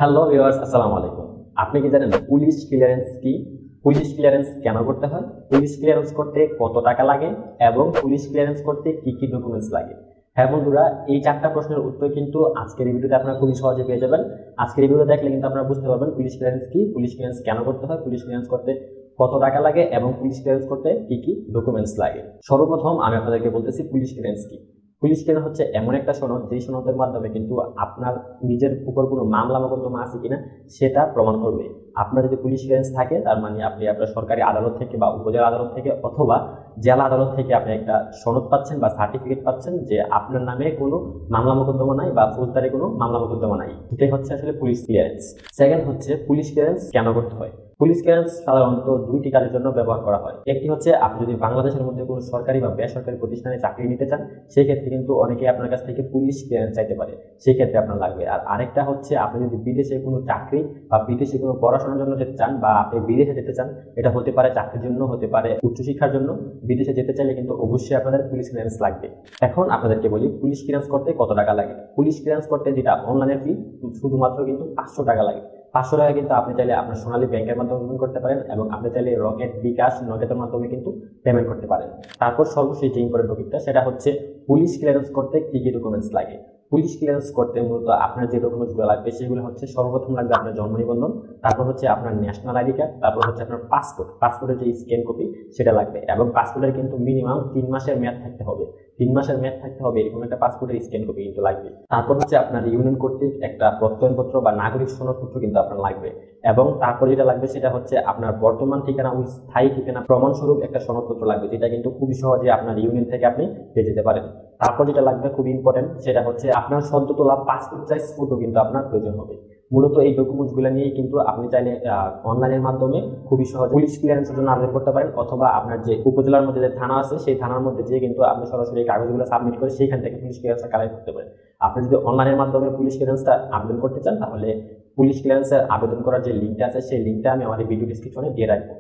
Hello viewers, আসসালামু আলাইকুম। আপনি কি জানেন পুলিশ ক্লিয়ারেন্স কি? পুলিশ ক্লিয়ারেন্স কেন করতে হয়? পুলিশ ক্লিয়ারেন্স করতে কত টাকা লাগে এবং পুলিশ ক্লিয়ারেন্স করতে কি কি ডকুমেন্টস লাগে? হ্যাঁ বন্ধুরা, এই চারটা প্রশ্নের উত্তর কিন্তু আজকের এই ভিডিওতে আপনারা খুবই সহজে পেয়ে যাবেন। আজকের এই ভিডিও দেখলে কিন্তু আপনারা বুঝতে পারবেন পুলিশ ক্লিয়ারেন্স কি, পুলিশ ক্লিয়ারেন্স কেন করতে হয়, পুলিশ ক্লিয়ারেন্স করতে কত টাকা লাগে এবং পুলিশ ক্লিয়ারেন্স করতে কি কি ডকুমেন্টস লাগে। সর্বপ্রথম আমি আপনাদেরকে বলতেছি পুলিশ ক্লিয়ারেন্স কি। পুলিশ ক্লিয়ারেন্স হচ্ছে এমন একটা সনদ, যেই সনদের মাধ্যমে কিন্তু আপনার নিজের উপর কোনো মামলা মোকদ্দমা আছে কিনা সেটা প্রমাণ করবে। আপনার যদি পুলিশ ক্লিয়ারেন্স থাকে তার মানে আপনি আপনার সরকারি আদালত থেকে বা উপজেলা আদালত থেকে অথবা জেলা আদালত থেকে আপনি একটা সনদ পাচ্ছেন বা সার্টিফিকেট পাচ্ছেন যে আপনার নামে কোনো মামলা মোকদ্দমা নাই বা ফৌজদারি কোনো মামলা মোকদ্দমা নাই। এটাই হচ্ছে আসলে পুলিশ ক্লিয়ারেন্স। সেকেন্ড হচ্ছে পুলিশ ক্লিয়ারেন্স কেন করতে হয়। পুলিশ ক্লিয়ারেন্স সাধারণত দুইটি কাজের জন্য ব্যবহার করা হয়। একটি হচ্ছে আপনি যদি বাংলাদেশের মধ্যে কোনো সরকারি বা বেসরকারি প্রতিষ্ঠানে চাকরি নিতে চান, সেই ক্ষেত্রে কিন্তু অনেকে আপনার কাছ থেকে পুলিশ ক্লিয়ারেন্স চাইতে পারে, সেই ক্ষেত্রে আপনার লাগবে। আর আরেকটা হচ্ছে আপনি যদি বিদেশে কোনো চাকরি বা বিদেশে কোনো পড়াশোনার জন্য যেতে চান বা আপনি বিদেশে যেতে চান, এটা হতে পারে চাকরির জন্য, হতে পারে উচ্চশিক্ষার জন্য, বিদেশে যেতে চাইলে কিন্তু অবশ্যই আপনাদের পুলিশ ক্লিয়ারেন্স লাগবে। এখন আপনাদেরকে বলি পুলিশ ক্লিয়ারেন্স করতে কত টাকা লাগে। পুলিশ ক্লিয়ারেন্স করতে যেটা অনলাইনের ফি, শুধুমাত্র কিন্তু 500 টাকা লাগে। 500 টাকা কিন্তু আপনি চাইলে আপনার সোনালী ব্যাংকের মাধ্যমে পেমেন্ট করতে পারেন এবং আপনি চাইলে রকেট, বিকাশ, নগদের মাধ্যমে কিন্তু পেমেন্ট করতে পারেন। তারপর সর্বশেষ যে ইম্পর্টেন্ট টপিকটা, সেটা হচ্ছে পুলিশ ক্লিয়ারেন্স করতে কি কি ডকুমেন্টস লাগে। পুলিশ ক্লিয়ারেন্স করতে মূলত আপনার যে ডকুমেন্টসগুলো লাগবে সেগুলো হচ্ছে সর্বপ্রথম লাগবে আপনার জন্ম নিবন্ধন, তারপর হচ্ছে আপনার ন্যাশনাল আইডি কার্ড, তারপর হচ্ছে আপনার পাসপোর্টের যে স্ক্যান কপি সেটা লাগবে এবং পাসপোর্টের কিন্তু মিনিমাম 3 মাসের মেয়াদ থাকতে হবে। 3 মাসের মেয়াদ থাকতে হবে এরকম একটা পাসপোর্টের স্ক্যান কপি কিন্তু লাগবে। তারপর হচ্ছে আপনার ইউনিয়ন কর্তৃক একটা প্রত্যয়নপত্র বা নাগরিক সনদপত্র কিন্তু আপনার লাগবে এবং তারপর যেটা লাগবে সেটা হচ্ছে আপনার বর্তমান ঠিকানা ও স্থায়ী ঠিকানা প্রমাণস্বরূপ একটা সনদপত্র লাগবে, যেটা কিন্তু খুবই সহজে আপনার ইউনিয়ন থেকে আপনি পেয়ে যেতে পারেন। তারপর যেটা লাগবে খুব ইম্পর্টেন্ট, সেটা হচ্ছে আপনার সদ্য তোলা পাসপোর্ট সাইজ ফটো কিন্তু আপনার প্রয়োজন হবে। মূলত এই ডকুমেন্টসগুলো নিয়ে কিন্তু আপনি চাইলে অনলাইনের মাধ্যমে খুবই সহজে পুলিশ ক্লিয়ারেন্সের জন্য আবেদন করতে পারেন, অথবা আপনার যে উপজেলার মধ্যে যে থানা আছে সেই থানার মধ্যে যেয়ে কিন্তু আপনি সরাসরি এই কাগজগুলো সাবমিট করে সেইখান থেকে পুলিশ ক্লিয়ারেন্সটা কালেক্ট করতে পারেন। আপনি যদি অনলাইনের মাধ্যমে পুলিশ ক্লিয়ারেন্সটা আবেদন করতে চান, তাহলে পুলিশ ক্লিয়ারেন্সের আবেদন করার যে লিঙ্কটা আছে সেই লিঙ্কটা আমি আমার ভিডিও ডিসক্রিপশনে দিয়ে রাখবো।